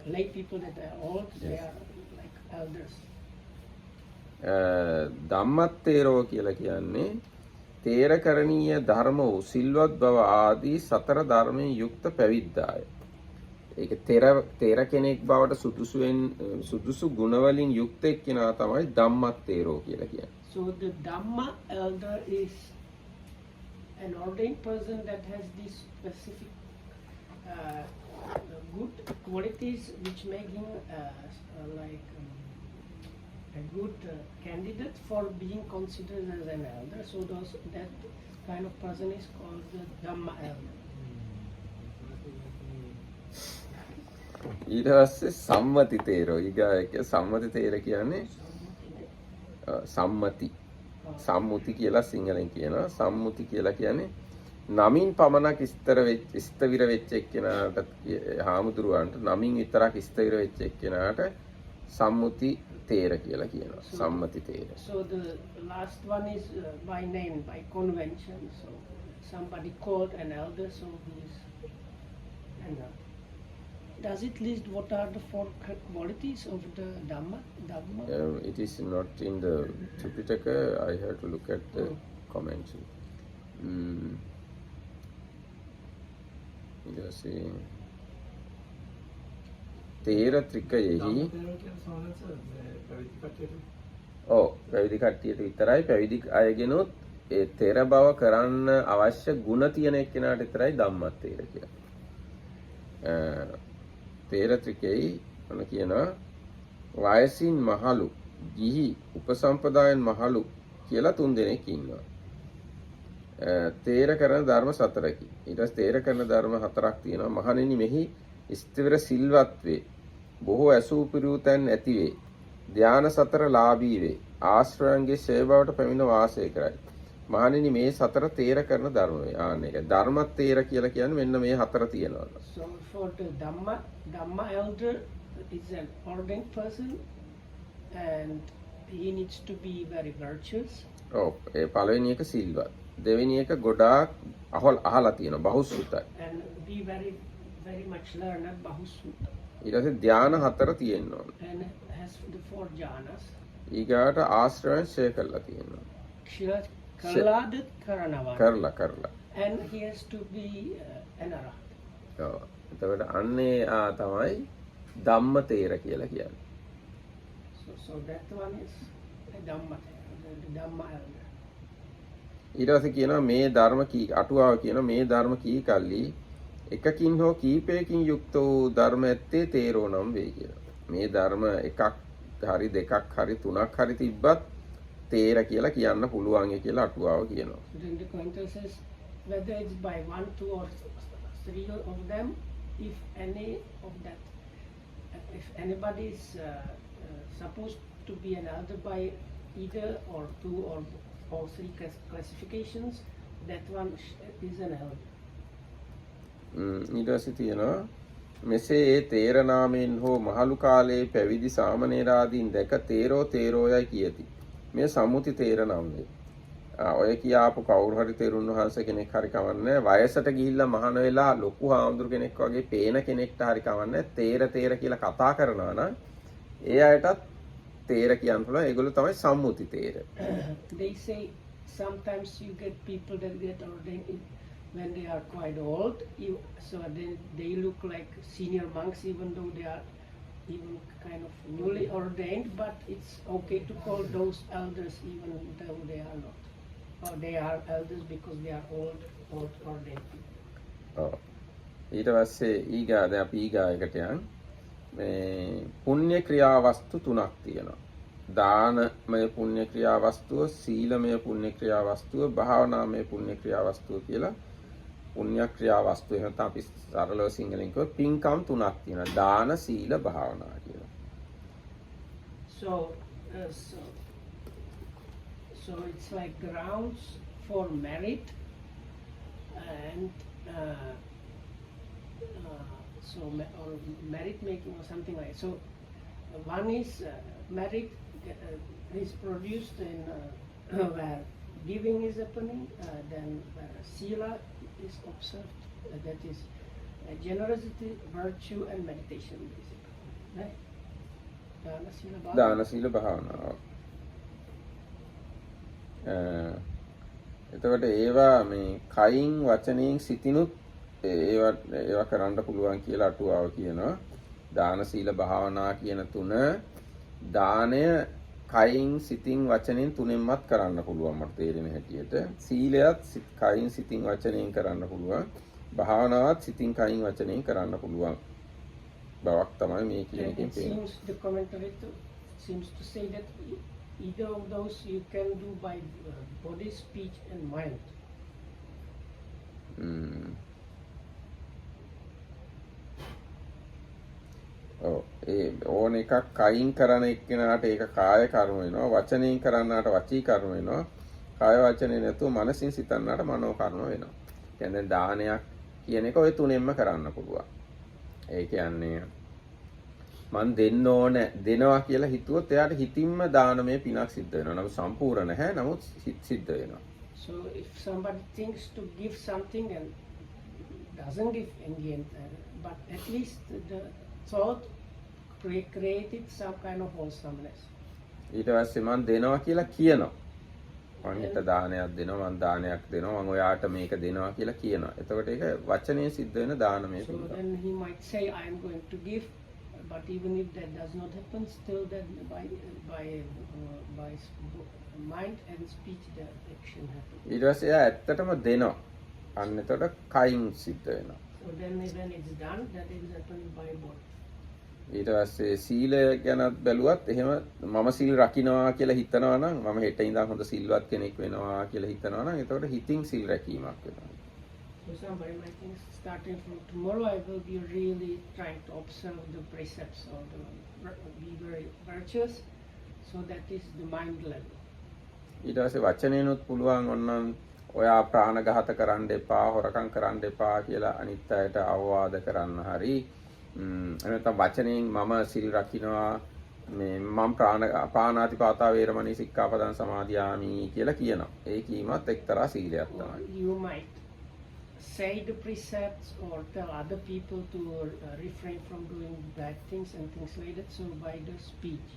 Lay people that are old, they are like elders. ධම්මත්තේරෝ කියලා කියන්නේ තේරකරණීය ධර්ම වූ සිල්වත් බව ආදී 4 ධර්මයෙන් යුක්ත පැවිද්දාය. ඒක තේර කෙනෙක් බවට සුදුසු ගුණ වලින් යුක්ත එක්කෙනා තමයි ධම්මත්තේරෝ කියලා කියන්නේ. So the Dhamma elder is an ordained person that has these specific good qualities which make him a good candidate for being considered as an elder. So that kind of person is called the Dhamma elder. ඊට පස්සේ සම්මතිතේරෝ ඊගායක සම්මතිතේර කියන්නේ සම්මුති කියලා සිංහලෙන් කියනවා. සම්මුති කියලා කියන්නේ නමින් පමණක් ස්ථවිර වෙච්ච එක්කෙනාට, හාමුදුරුවන්ට නමින් විතරක් ස්ථවිර වෙච්ච එක්කෙනාට සම්මුති තේර කියලා කියනවා. සම්මති තේර. So the last one is by name, by convention. So somebody called an elder, so he is an elder. Does it list what are the 4 qualities of the Dhamma? It is not in the Tripitaka. I have to look at the commentary. තේර ත්‍රිකයෙහි පැවිදි කට්ටියට විතරයි, පැවිදි අයගෙනුත් ඒ තෙර බව කරන්න අවශ්‍ය ගුණ තියෙන එක්කෙනාට විතරයි ධම්මත්තේර කියන්නේ. තේර ත්‍රිකෙයි මොන කියනවා වයසින් මහලු, ගිහි, උපසම්පදායෙන් මහලු කියලා 3 දෙනෙක් ඉන්නවා. තේර කරන ධර්ම 4කි. ඊට පස්සේ තේර කරන ධර්ම 4ක් තියෙනවා. මහණෙනි මෙහි ස්ථිර සිල්වත් වේ. බොහෝ ඇසූ පිරූ තැන් ඇති වේ. ධාන 4 ලාභී වේ. ආශ්‍රයන්ගේ සේවාවට පැමිණ වාසය කරයි. මහණෙනි මේ 4 තේර කරන ධර්ම වේ. ආන්න ඒක ධර්ම තේර කියලා කියන්නේ මෙන්න මේ 4 තියෙනවා. So for the Dhamma elder is an ordained person and he needs to be very virtuous. ඔව් ඒ පළවෙනි එක සිල්වත්. දෙවෙනි එක ගොඩාක් අහලා තියෙනවා බහුසුතයි. And be very much learned Bahusutta. ඊට පස්සේ ධාන 4 තියෙන්න ඕන. And has the 4 jhanas. ඊගාට ආශ්‍රයන් ෂේ කරලා තියෙනවා. Kaladit Karanavan. කරලා. And he has to be an arahat. ඔව්. එතකොට අන්නේ තමයි ධම්ම තේර කියලා කියන්නේ. So that one is the Dhamma elder. ඊට පස්සේ කියනවා මේ ධර්ම කී අටුවාව කියනවා මේ ධර්ම කී කල්ලි එකකින් හෝ කීපයකින් යුක්ත වූ ධර්ම ඇත්තේ තේරෝ නම් වේ කියලා. මේ ධර්ම එකක් හරි දෙකක් හරි තුනක් හරි තිබ්බත් තේර කියලා කියන්න පුළුවන් කියලා අටුවාව කියනවා. Then the commentator says whether it's by 1, 2 or 3 of them, if any of that, if anybody is supposed to be an elder by either or 2 or 3 classifications, that one is an elder. ඊට පස්සේ තියෙනවා මෙසේ ඒ තේර නාමයෙන් හෝ මහලු කාලයේ පැවිදි සාමණේරාදීන් දැක තේරෝයයි කියති. මේ සම්මුති තේර නම් වේ. ඔය කියාපු කවුරු හරි තෙරුන් වහන්සේ කෙනෙක් හරි කවන්නේ වයසට ගිහිල්ලා මහාන වෙලා ලොකු හාමුදුරු කෙනෙක් වගේ පේන කෙනෙක්ට හරි කවන්නේ තේර කියලා කතා කරනවා නම් ඒ අයටත් තේර කියන්න පුළුවන්. ඒගොල්ලෝ තමයි සම්මුති තේර. They say sometimes you get people that get ordained when they are quite old, so they look like senior monks even though they are even kind of newly ordained, but it's okay to call those elders even though they are not. Or they are elders because they are old ordained people. ඔව්. ඊට පස්සේ දැන් අපි ඊගායකට යන් මේ පුණ්‍ය ක්‍රියා වස්තු 3ක් තියෙනවා. දානමය පුණ්‍ය ක්‍රියා වස්තුව, සීලමය පුණ්‍ය ක්‍රියා වස්තුව, භාවනාමය පුණ්‍ය ක්‍රියා වස්තුව කියලා පුණ්‍ය ක්‍රියා වස්තු එහෙම තමයි අපි සරලව සිංහලෙන් කිව්ව පින්කම් 3ක් තියෙනවා. දාන, සීල, භාවනා කියලා. So it's like grounds for merit and or merit making or something like that. So one is merit is produced in where giving is happening, then where sila is observed, that is generosity, virtue and meditation basically. Right? දාන සීල භාවනාව. එතකොට ඒවා මේ කයින් වචනයෙන් සිතිනුත් ඒවා කරන්න පුළුවන් කියලා අටුවාව කියනවා. දාන සීල භාවනා කියන තුන දානය කයින් සිතින් වචනෙන් තුනෙන්මත් කරන්න පුළුවන් මට තේරෙන හැටියට. සීලයත් කයින් සිතින් වචනෙන් කරන්න පුළුවන්. භාවනාවත් සිතින් කයින් වචනෙන් කරන්න පුළුවන් බවක් තමයි මේ කියන එකෙන් පේන්නේ. The commentary seems to say that either of those you can do by body, speech and mind. ඒ ඕන එකක් කයින් කරන එක්කෙනාට ඒක කාය කර්ම වෙනවා. වචනයෙන් කරන්නාට වචී කර්ම වෙනවා. කාය වචනේ නැතුව මනසින් සිතන්නාට මනෝ කර්ම වෙනවා. කියන්නේ දානයක් කියන එක ඔය තුනෙන්ම කරන්න පුළුවන්. ඒ කියන්නේ මන් දෙන්න ඕන දෙනවා කියලා හිතුවොත් එයාට හිතින්ම දානමය පිනක් සිද්ධ වෙනවා. නමුත් සම්පූර්ණ නැහැ. නමුත් සිද්ධ වෙනවා. So if somebody thinks to give something and doesn't give in the end, but at least the thought created some kind of wholesomeness. ඊට පස්සේ මන් දෙනවා කියලා කියනවා. මං හිත දානයක් දෙනවා, මං දානයක් දෙනවා, මං ඔයාට මේක දෙනවා කියලා කියනවා. එතකොට ඒක වචනේ සිද්ධ වෙන දානමය So පිනක්. then he might say, I am going to give, but even if that does not happen, still that by mind and speech the action happens. ඊට පස්සේ එයා ඇත්තටම දෙනවා. අන්න එතකොට කයින් සිද්ධ වෙනවා. So then when it's done, that is happening by body. ඊට පස්සේ සීලය ගැනත් බැලුවත් එහෙම මම සීල් රකින්නවා කියලා හිතනවා නම් මම හෙට ඉඳන් හොඳ සිල්වත් කෙනෙක් වෙනවා කියලා හිතනවා නම් එතකොට හිතින් සීල් රැකීමක් වෙනවා. For somebody might think starting from tomorrow I will be really trying to observe the precepts or be very virtuous. So that is the mind level. ඊට පස්සේ වචනේනොත් පුළුවන් ඔන්නම් ඔයා ප්‍රාණඝාත කරන්න එපා, හොරකම් කරන්න එපා කියලා අනිත් අයට අවවාද කරන්න හරි නැත්නම් වචනෙන් මම සිල් රකින්නවා මේ මම පාණාතිපාතා වේරමණී සික්ඛාපදං සමාදියාමි කියලා කියනවා. ඒ කීමත් එක්තරා සීලයක් තමයි. You might say the precepts or tell other people to refrain from doing bad things and things like that. So by the speech.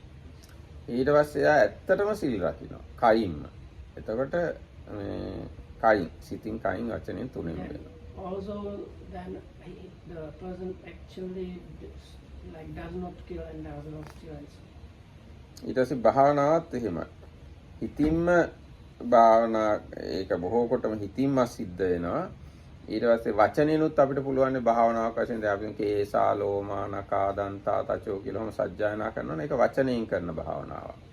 ඊට පස්සේ එයා ඇත්තටම සිල් රකින්නවා. කයින්ම. එතකොට කයින් සිතින් කයින් වචනෙන් තුනෙන් වෙනවා. Also then the person actually like does not kill and does not steal. ඊට පස්සේ භාවනාවත් එහෙමයි. හිතින්ම භාවනා ඒක බොහෝ කොටම හිතින්ම සිද්ධ වෙනවා. ඊට පස්සේ වචනෙනුත් අපිට පුළුවන් භාවනාවක් වශයෙන් දැන් අපි කේසා ලෝමා නකා දන්තා තචෝ කියලාම සජ්ජායනා කරනවා. ඒක වචනයෙන් කරන භාවනාවක්.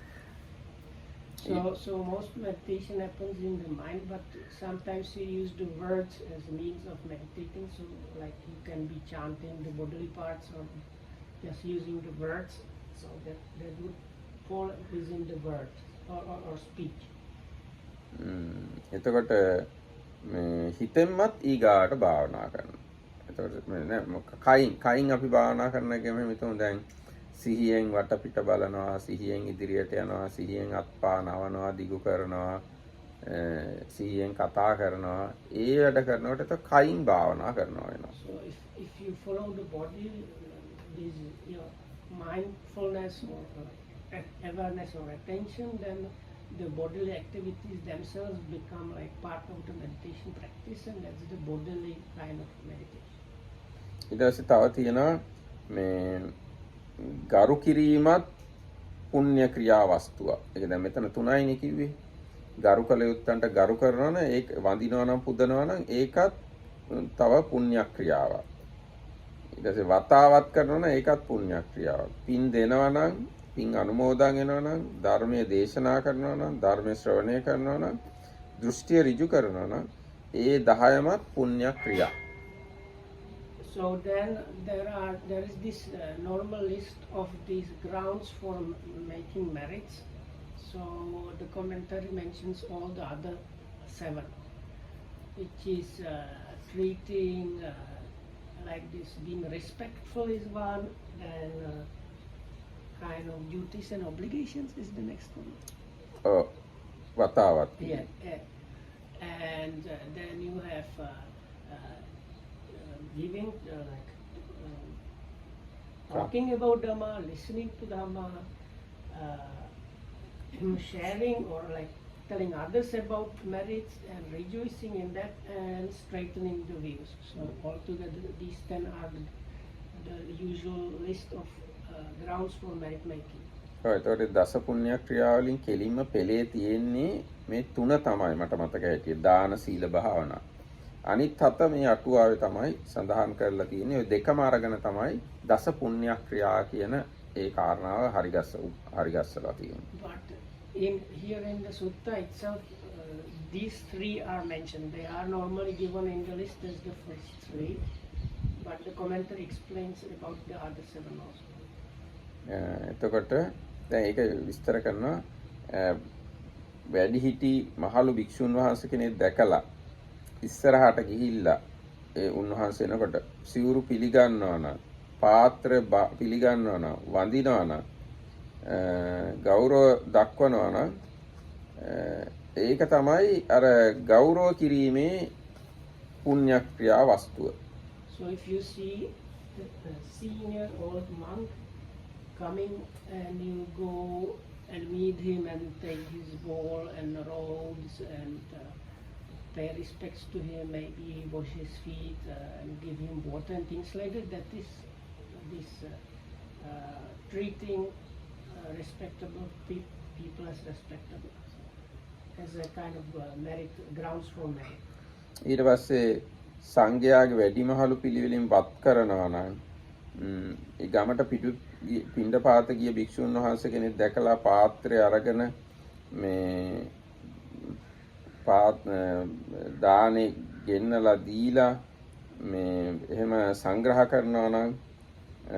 So most meditation happens in the mind, but sometimes you use the words as a means of meditating. So like you can be chanting the bodily parts or just using the words. So that would fall within the words or speech. එතකොට මේ හිතෙන්මත් ඊගාට භාවනා කරනවා. එතකොට කයින් අපි භාවනා කරන ගමන් මෙතන දැන් සිහියෙන් වටපිට බලනවා, සිහියෙන් ඉදිරියට යනවා, සිහියෙන් අත්පා නවනවා, දිගු කරනවා, සිහියෙන් කතා කරනවා. ඒ වැඩ කරනකොට එතකොට කයින් භාවනා කරනවා වෙනවා. So if you follow the body, this mindfulness or awareness or attention, then the bodily activities themselves become like part of the meditation practice, and that's the bodily kind of meditation. ඊට පස්සේ තව තියෙනවා මේ ගරු කිරීමත් පුණ්‍ය ක්‍රියා වස්තුවක්. ඒක දැන් මෙතන තුනයිනේ කිව්වේ. ගරු කළ යුත්තන්ට ගරු කරනවා නම් ඒක වඳිනවා නම් පුදනවා නම් ඒකත් තව පුණ්‍ය ක්‍රියාවක්. ඊට පස්සේ වතාවත් කරනවා නම් ඒකත් පුණ්‍ය ක්‍රියාවක්. පින් දෙනවා නම් පින් අනුමෝදන් වෙනවා නම් ධර්මයේ දේශනා කරනවා නම් ධර්මයේ ශ්‍රවණය කරනවා නම් දෘෂ්ටිය ඍජු කරනවා නම් ඒ 10මත් පුණ්‍ය ක්‍රියා. So then there is this normal list of these grounds for making merits. So the commentary mentions all the other 7, which is treating like this, being respectful is one, then kind of duties and obligations is the next one. Oh, වතාවත්. Yeah. And then you have giving, talking about Dhamma, listening to Dhamma, sharing or like telling others about merits and rejoicing in that, and straightening the views. So altogether these 10 are the usual list of grounds for merit making. එතකොට දස පුණ්‍ය ක්‍රියාවලින් කෙලින්ම පෙළේ තියෙන්නේ මේ තුන තමයි මට මතක හිටියේ. දාන සීල භාවනා. අනිත් හත මේ අටුවාවේ තමයි සඳහන් කරලා තියෙන්නේ. ඔය දෙකම අරගෙන තමයි දස පුණ්‍ය ක්‍රියා කියන ඒ කාරණාව හරිගස්සලා තියෙන්නේ. But here in the sutta itself, these 3 are mentioned. They are normally given in the list as the first 3, but the commentary explains about the other 7 also. එතකොට දැන් ඒක විස්තර කරනවා වැඩිහිටි මහලු භික්ෂුන් වහන්සේ කෙනෙක් දැකලා ඉස්සරහට ගිහිල්ලා ඒ උන්වහන්සේ එනකොට සිවුරු පිළිගන්නවා නම් පාත්‍ර පිළිගන්නවා නම් වඳිනවා නම් ගෞරව දක්වනවා නම් ඒක තමයි අර ගෞරව කිරීමේ පුණ්‍ය ක්‍රියා වස්තුව. So if you see the senior old monk coming and you go and meet him and take his bowl and robes and pay respects to him, maybe wash his feet and give him water and things like that, that is this treating respectable people as respectable, as a kind of merit, grounds for merit. ඊට පස්සේ සංඝයාගේ වැඩිමහලු පිළිවෙලින් වත් කරනවා නම් ඒ ගමට පිණ්ඩපාත ගිය භික්ෂුන් වහන්සේ කෙනෙක් දැකලා පාත්‍රය අරගෙන මේ දානේ ගෙන්නලා දීලා මේ එහෙම සංග්‍රහ කරනවා නම්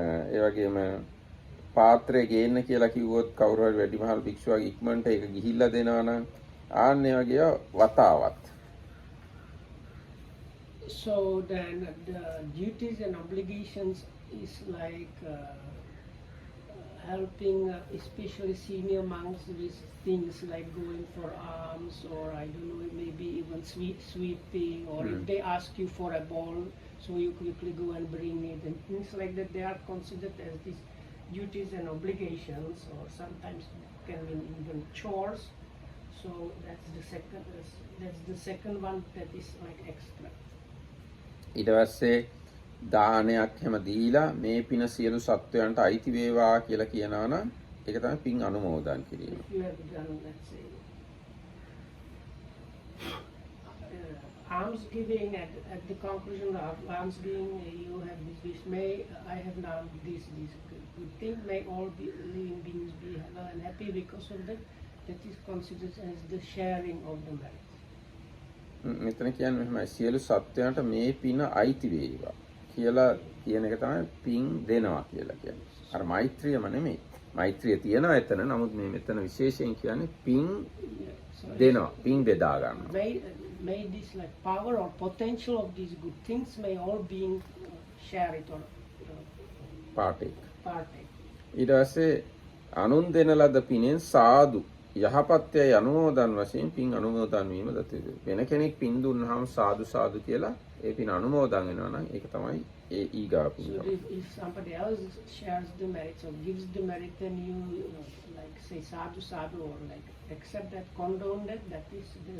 ඒ වගේම පාත්‍රය ගේන්න කියලා කිව්වොත් කවුරු හරි වැඩිමහල් භික්ෂුවක් ඉක්මනට ඒක ගිහිල්ලා දෙනවා නම් ආන්නේ වගේ වතාවත්. So then the duties and obligations is like helping especially senior monks with things like going for alms, or I don't know, maybe even sweeping, or if they ask you for a bowl, so you quickly go and bring it, and things like that. They are considered as these duties and obligations, or sometimes can mean even chores. So that's the second one that is like extra. ඊට පස්සේ දානයක් හැම දීලා මේ පින සියලු සත්වයන්ට අයිති වේවා කියලා කියනවා නම් ඒක තමයි පින් අනුමෝදන් කිරීම. If you have done, let's say, alms giving at the conclusion of alms giving, you have this wish, may I have now this good thing, may all living beings be well and happy because of that. That is considered as the sharing of the merit. මෙතන කියන්නේ මෙහෙමයි සියලු සත්වයන්ට මේ පින අයිති වේවා කියලා කියන එක තමයි පින් දෙනවා කියලා කියන්නේ. අර මෛත්‍රියම නෙමෙයි. මෛත්‍රිය තියෙනවා එතන. නමුත් මේ මෙතන විශේෂයෙන් කියන්නේ පින් දෙනවා. පින් බෙදා ගන්නවා. May this like power or potential of these good things may all being share it or partake. ඊට පස්සේ අනුන් දෙන ලද පිනෙන් සාදු යහපත්යයි අනුමෝදන් වශයෙන් පින් අනුමෝදන් වීම දතේ. වෙන කෙනෙක් පින් දුන්නාම සාදු සාදු කියලා ඒ පින් අනුමෝදන් වෙනවා නම් ඒක තමයි ඒ ඊගා පින්. So if somebody else shares the merits or gives the merit, then you like say sadhu sadhu, or like accept that, condone that, that is the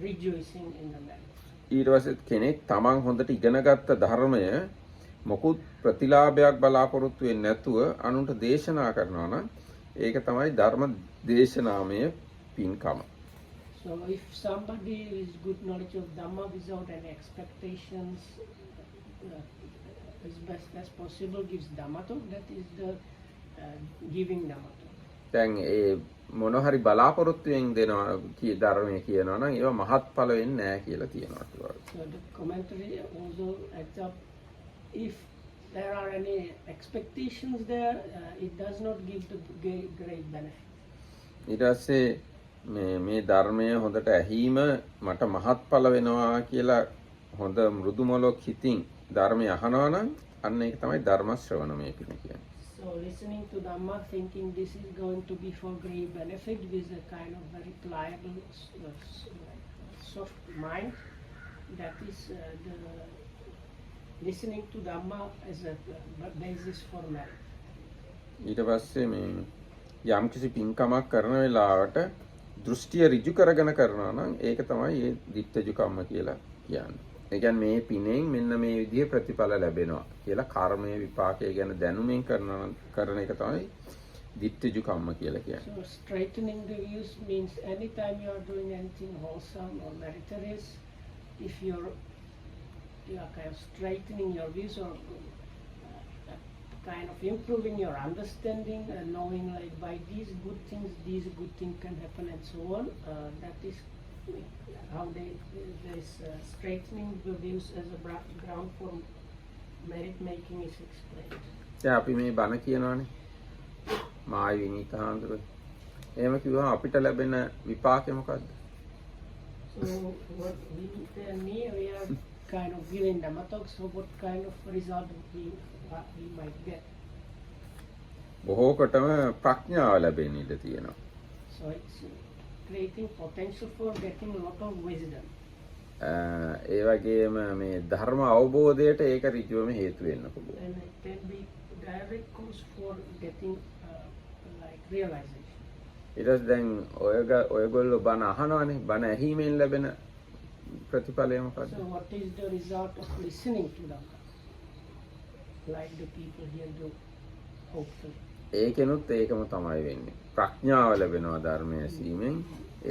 rejoicing in the merit. ඊට පස්සේ කෙනෙක් තමන් හොඳට ඉගෙනගත්ත ධර්මය මොකුත් ප්‍රතිලාභයක් බලාපොරොත්තු වෙන්නේ නැතුව අනුන්ට දේශනා කරනවා නම් ඒක තමයි ධර්ම දේශනාමය පින්කම. So if somebody is good knowledge of Dhamma without any expectations, as best as possible gives Dhamma talk, that is the giving Dhamma talk. දැන් ඒ මොන හරි බලාපොරොත්තුෙන් දෙනවා ධර්මය කියනවා නම් ඒවා මහත්ඵල වෙන්නේ නැහැ කියලා තියෙනවා. So the commentary also adds up, if there are any expectations there, it does not give the great benefit. ඊට පස්සේ මේ ධර්මය හොඳට ඇහිීම මට මහත්ඵල වෙනවා කියලා හොඳ මෘදු මොලොක් හිතින් ධර්මය අහනවා නම් අන්න ඒක තමයි ධර්ම ශ්‍රවණමය කියන්නේ. So listening to Dhamma, thinking this is going to be for great benefit with a kind of very pliable, soft mind, that is the listening to Dhamma as a basis for merit. ඊට පස්සේ මේ යම්කිසි පින්කමක් කරන වෙලාවට දෘෂ්ටිය ඍජු කරගෙන කරනවා නම් ඒක තමයි ඒ දිත්තජු කම්ම කියලා කියන්නේ. ඒ කියන්නේ මේ පිනෙන් මෙන්න මේ විදිහේ ප්‍රතිඵල ලැබෙනවා කියලා කර්මයේ විපාකය ගැන දැනුමින් කරන එක තමයි දිත්තජු කම්ම කියලා කියන්නේ. So straightening the views means anytime you are doing anything wholesome or meritorious, if you are kind of straightening your views or kind of improving your understanding and knowing like by these good things can happen and so on, that is how this straightening the views as a ground for merit making is explained. දැන් අපි මේ බණ කියනවානේ මායි විනීත හාමුදුරුවෝ. එහෙම කිව්වම අපිට ලැබෙන විපාකය මොකද්ද? So what we are kind of giving Dhamma talks, so what kind of result we might get. බොහෝකටම ප්‍රඥාව ලැබෙන්න ඉඩ තියෙනවා. So it's creating potential for getting a lot of wisdom. ඒ වගේම මේ ධර්ම අවබෝධයට ඒක ඍජුවම හේතු වෙන්න පුළුවන්. And it can be direct cause for getting like realization. ඊට දැන් ඔයගොල්ලෝ බණ අහනවානේ බණ ඇහිීමෙන් ලැබෙන ප්‍රතිඵලය මොකක්ද? So what is the result of listening to Dhamma? Like the people here do, hopefully. ඒකෙනුත් ඒකම තමයි වෙන්නේ. ප්‍රඥාව ලැබෙනවා ධර්මය ඇසීමෙන්.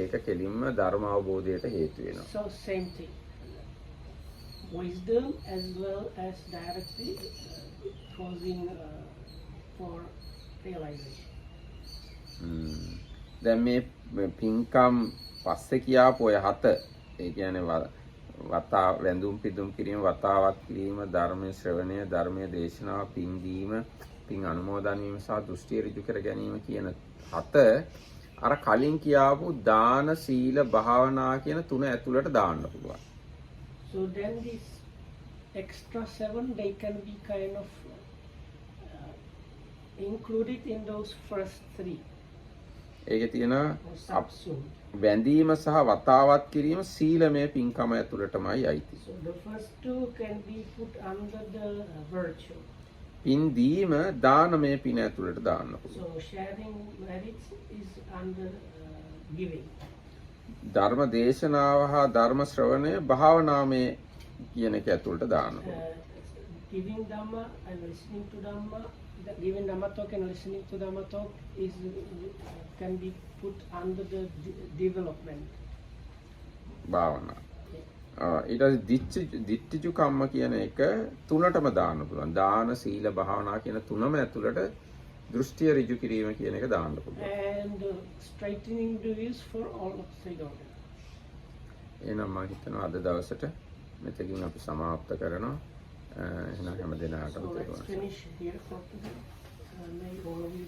ඒක කෙලින්ම ධර්ම අවබෝධයට හේතු වෙනවා. So same thing. Wisdom as well as directly cause using for realization. දැන් මේ පින්කම් පස්සේ කියාපු ඔය 7 ඒ කියන්නේ වතා වැඳුම් පිදුම් කිරීම වතාවත් කිරීම ධර්මයේ ශ්‍රවණය ධර්මයේ දේශනාව පින් දීම පින් අනුමෝදන් වීම සහ දෘෂ්ටි ඍජු කර ගැනීම කියන 7 අර කලින් කියාපු දාන සීල භාවනා කියන 3 ඇතුළට දාන්න පුළුවන්. So then this extra 7, they can be kind of included in those first 3. ඒකේ තියෙන or subsumed. වැඳීම සහ වතාවත් කිරීම සීලමය පින්කම ඇතුළටමයි අයිති. So the first 2 can be put under the virtue. පින් දීම දානමය පින ඇතුළට දාන්න පුළුවන්. So sharing merits is under giving. ධර්ම දේශනාව හා ධර්ම ශ්‍රවණය භාවනාමය කියන එක ඇතුළට දාන්න පුළුවන්. Giving Dhamma and listening to Dhamma, giving Dhamma talk and listening to Dhamma talk is can be put under the development. භාවනා. ඊට පස්සේ දිට්ඨිජු කම්ම කියන එක තුනටම දාන්න පුළුවන්. දාන සීල භාවනා කියන තුනම ඇතුළට දෘෂ්ටිය ඍජු කිරීම කියන එක දාන්න පුළුවන්. And straightening the views for all of 3 organs. එහෙනම් මම හිතනවා අද දවසට මෙතකින් අපි සමාප්ත කරනවා. එහෙනම් හැම දිනකටම So let's finish here for today. May all of you